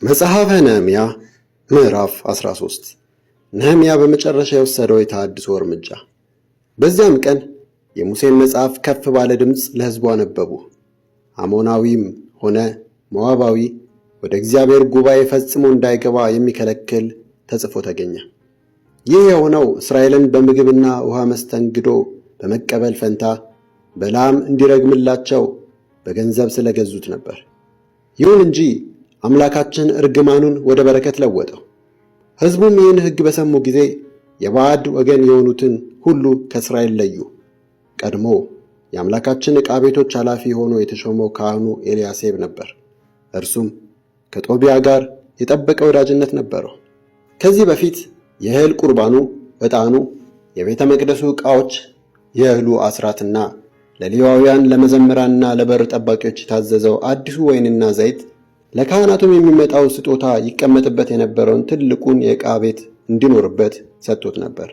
መጽሐፈ ነህምያ ምዕራፍ 13 ነህምያ በመጨረሻ የወሰደው የተሃድሶ እርምጃ። በዚያም ቀን የሙሴን መጽሐፍ ከፍ ባለ ድምፅ ለሕዝቡ አነበቡ። አሞናዊም ሆነ ሞዓባዊ ወደ እግዚአብሔር ጉባኤ ፈጽሞ እንዳይገባ የሚከለክል ተጽፎ ተገኘ። ይህ የሆነው እስራኤልን በምግብና ውሃ መስተንግዶ በመቀበል ፈንታ በላም እንዲረግምላቸው በገንዘብ ስለገዙት ነበር። ይሁን እንጂ አምላካችን እርግማኑን ወደ በረከት ለወጠው። ሕዝቡም ይህን ሕግ በሰሙ ጊዜ የባዕድ ወገን የሆኑትን ሁሉ ከእስራኤል ለዩ። ቀድሞ የአምላካችን ዕቃ ቤቶች ኃላፊ ሆኖ የተሾመው ካህኑ ኤልያሴብ ነበር። እርሱም ከጦቢያ ጋር የጠበቀ ወዳጅነት ነበረው። ከዚህ በፊት የእህል ቁርባኑ፣ ዕጣኑ፣ የቤተ መቅደሱ ዕቃዎች፣ የእህሉ አስራትና ለሌዋውያን ለመዘምራንና ለበር ጠባቂዎች የታዘዘው አዲሱ ወይንና ዘይት ለካህናቱም የሚመጣው ስጦታ ይቀመጥበት የነበረውን ትልቁን የዕቃ ቤት እንዲኖርበት ሰጥቶት ነበር።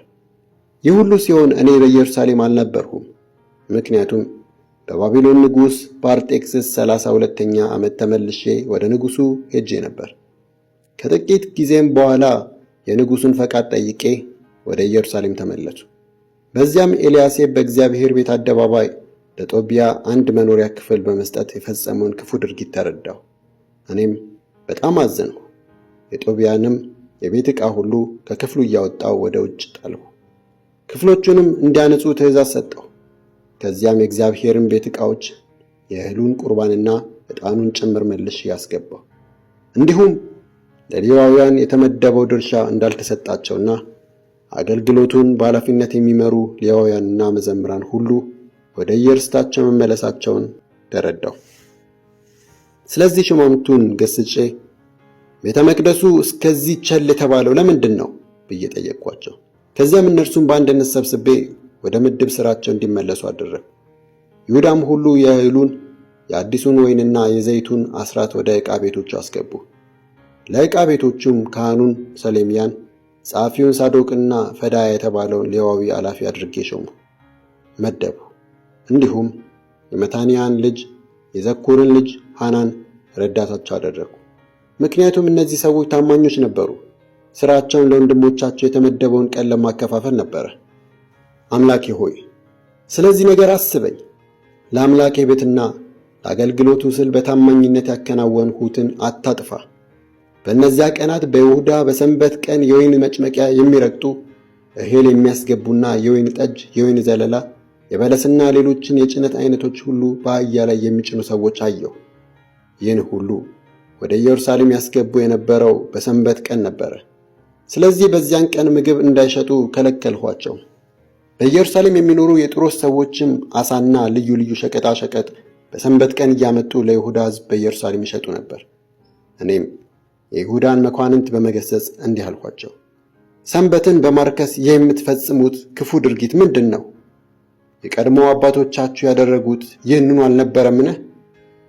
ይህ ሁሉ ሲሆን እኔ በኢየሩሳሌም አልነበርሁም። ምክንያቱም በባቢሎን ንጉሥ በአርጤክስስ 32ኛ ዓመት ተመልሼ ወደ ንጉሡ ሄጄ ነበር። ከጥቂት ጊዜም በኋላ የንጉሡን ፈቃድ ጠይቄ ወደ ኢየሩሳሌም ተመለሱ። በዚያም ኤልያሴብ በእግዚአብሔር ቤት አደባባይ ለጦቢያ አንድ መኖሪያ ክፍል በመስጠት የፈጸመውን ክፉ ድርጊት ተረዳሁ። እኔም በጣም አዘንሁ። የጦቢያንም የቤት ዕቃ ሁሉ ከክፍሉ እያወጣው ወደ ውጭ ጣልሁ። ክፍሎቹንም እንዲያነጹ ትእዛዝ ሰጠሁ። ከዚያም የእግዚአብሔርን ቤት ዕቃዎች የእህሉን ቁርባንና ዕጣኑን ጭምር መልሼ ያስገባሁ። እንዲሁም ለሌዋውያን የተመደበው ድርሻ እንዳልተሰጣቸውና አገልግሎቱን በኃላፊነት የሚመሩ ሌዋውያንና መዘምራን ሁሉ ወደ የርስታቸው መመለሳቸውን ተረዳሁ። ስለዚህ ሹማምንቱን ገስጬ ቤተ መቅደሱ እስከዚህ ቸል የተባለው ለምንድን ነው ብዬ ጠየቅኳቸው። ከዚያም እነርሱም በአንድነት ሰብስቤ ወደ ምድብ ሥራቸው እንዲመለሱ አደረግሁ። ይሁዳም ሁሉ የእህሉን የአዲሱን ወይንና የዘይቱን አስራት ወደ ዕቃ ቤቶቹ አስገቡ። ለዕቃ ቤቶቹም ካህኑን ሰሌምያን፣ ጸሐፊውን ሳዶቅና ፈዳያ የተባለውን ሌዋዊ ኃላፊ አድርጌ ሾሙ መደቡ። እንዲሁም የመታንያን ልጅ የዘኩርን ልጅ ሐናን ረዳታቸው አደረጉ። ምክንያቱም እነዚህ ሰዎች ታማኞች ነበሩ። ሥራቸውን ለወንድሞቻቸው የተመደበውን ቀን ለማከፋፈል ነበረ። አምላኬ ሆይ ስለዚህ ነገር አስበኝ። ለአምላኬ ቤትና ለአገልግሎቱ ስል በታማኝነት ያከናወንሁትን አታጥፋ። በእነዚያ ቀናት በይሁዳ በሰንበት ቀን የወይን መጭመቂያ የሚረግጡ እህል የሚያስገቡና የወይን ጠጅ፣ የወይን ዘለላ፣ የበለስና ሌሎችን የጭነት አይነቶች ሁሉ በአህያ ላይ የሚጭኑ ሰዎች አየሁ። ይህን ሁሉ ወደ ኢየሩሳሌም ያስገቡ የነበረው በሰንበት ቀን ነበረ። ስለዚህ በዚያን ቀን ምግብ እንዳይሸጡ ከለከልኋቸው። በኢየሩሳሌም የሚኖሩ የጢሮስ ሰዎችም ዓሣና ልዩ ልዩ ሸቀጣ ሸቀጥ በሰንበት ቀን እያመጡ ለይሁዳ ሕዝብ በኢየሩሳሌም ይሸጡ ነበር። እኔም የይሁዳን መኳንንት በመገሰጽ እንዲህ አልኳቸው፣ ሰንበትን በማርከስ የምትፈጽሙት ክፉ ድርጊት ምንድን ነው? የቀድሞ አባቶቻችሁ ያደረጉት ይህንኑ አልነበረምን?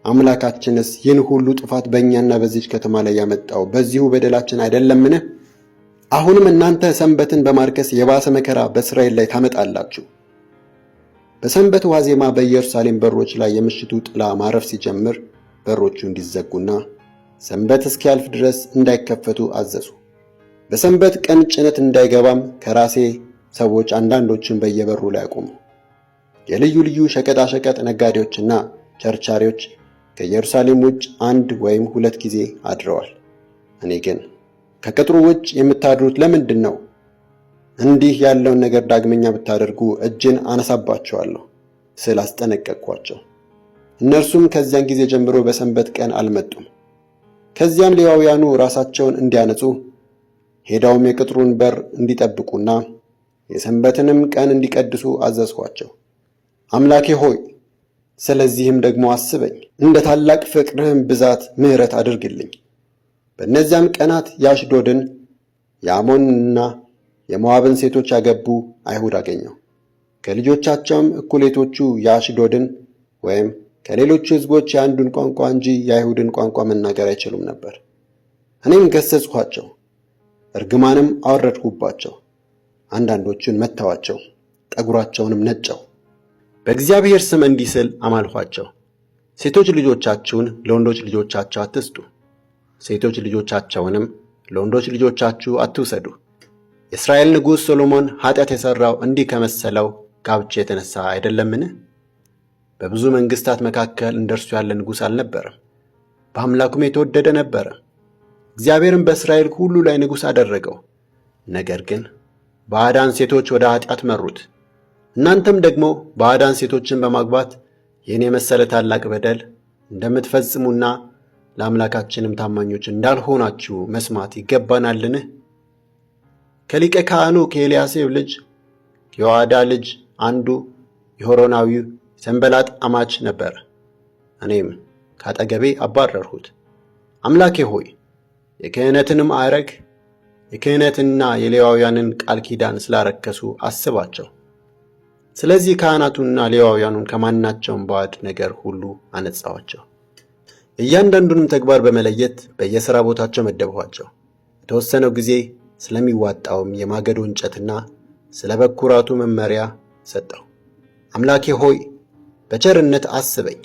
አምላካችንስ ይህን ሁሉ ጥፋት በእኛና በዚች ከተማ ላይ ያመጣው በዚሁ በደላችን አይደለምን? አሁንም እናንተ ሰንበትን በማርከስ የባሰ መከራ በእስራኤል ላይ ታመጣላችሁ። በሰንበት ዋዜማ በኢየሩሳሌም በሮች ላይ የምሽቱ ጥላ ማረፍ ሲጀምር በሮቹ እንዲዘጉና ሰንበት እስኪያልፍ ድረስ እንዳይከፈቱ አዘዙ። በሰንበት ቀን ጭነት እንዳይገባም ከራሴ ሰዎች አንዳንዶችን በየበሩ ላይ አቆሙ። የልዩ ልዩ ሸቀጣሸቀጥ ነጋዴዎችና ቸርቻሪዎች ከኢየሩሳሌም ውጭ 1 ወይም 2 ጊዜ አድረዋል። እኔ ግን ከቅጥሩ ውጭ የምታድሩት ለምንድን ነው? እንዲህ ያለውን ነገር ዳግመኛ ብታደርጉ እጅን አነሳባቸዋለሁ ስል አስጠነቀቅኳቸው። እነርሱም ከዚያን ጊዜ ጀምሮ በሰንበት ቀን አልመጡም። ከዚያም ሌዋውያኑ ራሳቸውን እንዲያነጹ ሄደውም የቅጥሩን በር እንዲጠብቁና የሰንበትንም ቀን እንዲቀድሱ አዘዝኋቸው። አምላኬ ሆይ ስለዚህም ደግሞ አስበኝ፣ እንደ ታላቅ ፍቅርህም ብዛት ምሕረት አድርግልኝ። በእነዚያም ቀናት የአሽዶድን የአሞንና የሞዓብን ሴቶች ያገቡ አይሁድ አገኘሁ። ከልጆቻቸውም እኩሌቶቹ የአሽዶድን ወይም ከሌሎቹ ሕዝቦች የአንዱን ቋንቋ እንጂ የአይሁድን ቋንቋ መናገር አይችሉም ነበር። እኔም ገሰጽኋቸው፣ እርግማንም አወረድሁባቸው። አንዳንዶቹን መታዋቸው፣ ጠጉራቸውንም ነጨው። በእግዚአብሔር ስም እንዲህ ስል አማልኋቸው፣ ሴቶች ልጆቻችሁን ለወንዶች ልጆቻቸው አትስጡ፣ ሴቶች ልጆቻቸውንም ለወንዶች ልጆቻችሁ አትውሰዱ። የእስራኤል ንጉሥ ሰሎሞን ኃጢአት የሠራው እንዲህ ከመሰለው ጋብቻ የተነሣ አይደለምን? በብዙ መንግሥታት መካከል እንደርሱ ያለ ንጉሥ አልነበረም፣ በአምላኩም የተወደደ ነበረ። እግዚአብሔርም በእስራኤል ሁሉ ላይ ንጉሥ አደረገው። ነገር ግን ባዕዳን ሴቶች ወደ ኃጢአት መሩት። እናንተም ደግሞ ባዕዳን ሴቶችን በማግባት ይህን የመሰለ ታላቅ በደል እንደምትፈጽሙና ለአምላካችንም ታማኞች እንዳልሆናችሁ መስማት ይገባናልን? ከሊቀ ካህኑ ከኤልያሴብ ልጅ ከዮአዳ ልጅ አንዱ የሆሮናዊው ሰንበላጥ አማች ነበረ። እኔም ካጠገቤ አባረርሁት። አምላኬ ሆይ የክህነትንም ማዕረግ የክህነትና የሌዋውያንን ቃል ኪዳን ስላረከሱ አስባቸው። ስለዚህ ካህናቱንና ሌዋውያኑን ከማናቸውም ባዕድ ነገር ሁሉ አነጻዋቸው። እያንዳንዱንም ተግባር በመለየት በየሥራ ቦታቸው መደብኋቸው። የተወሰነው ጊዜ ስለሚዋጣውም የማገዶ እንጨትና ስለ በኩራቱ መመሪያ ሰጠው። አምላኬ ሆይ በቸርነት አስበኝ፣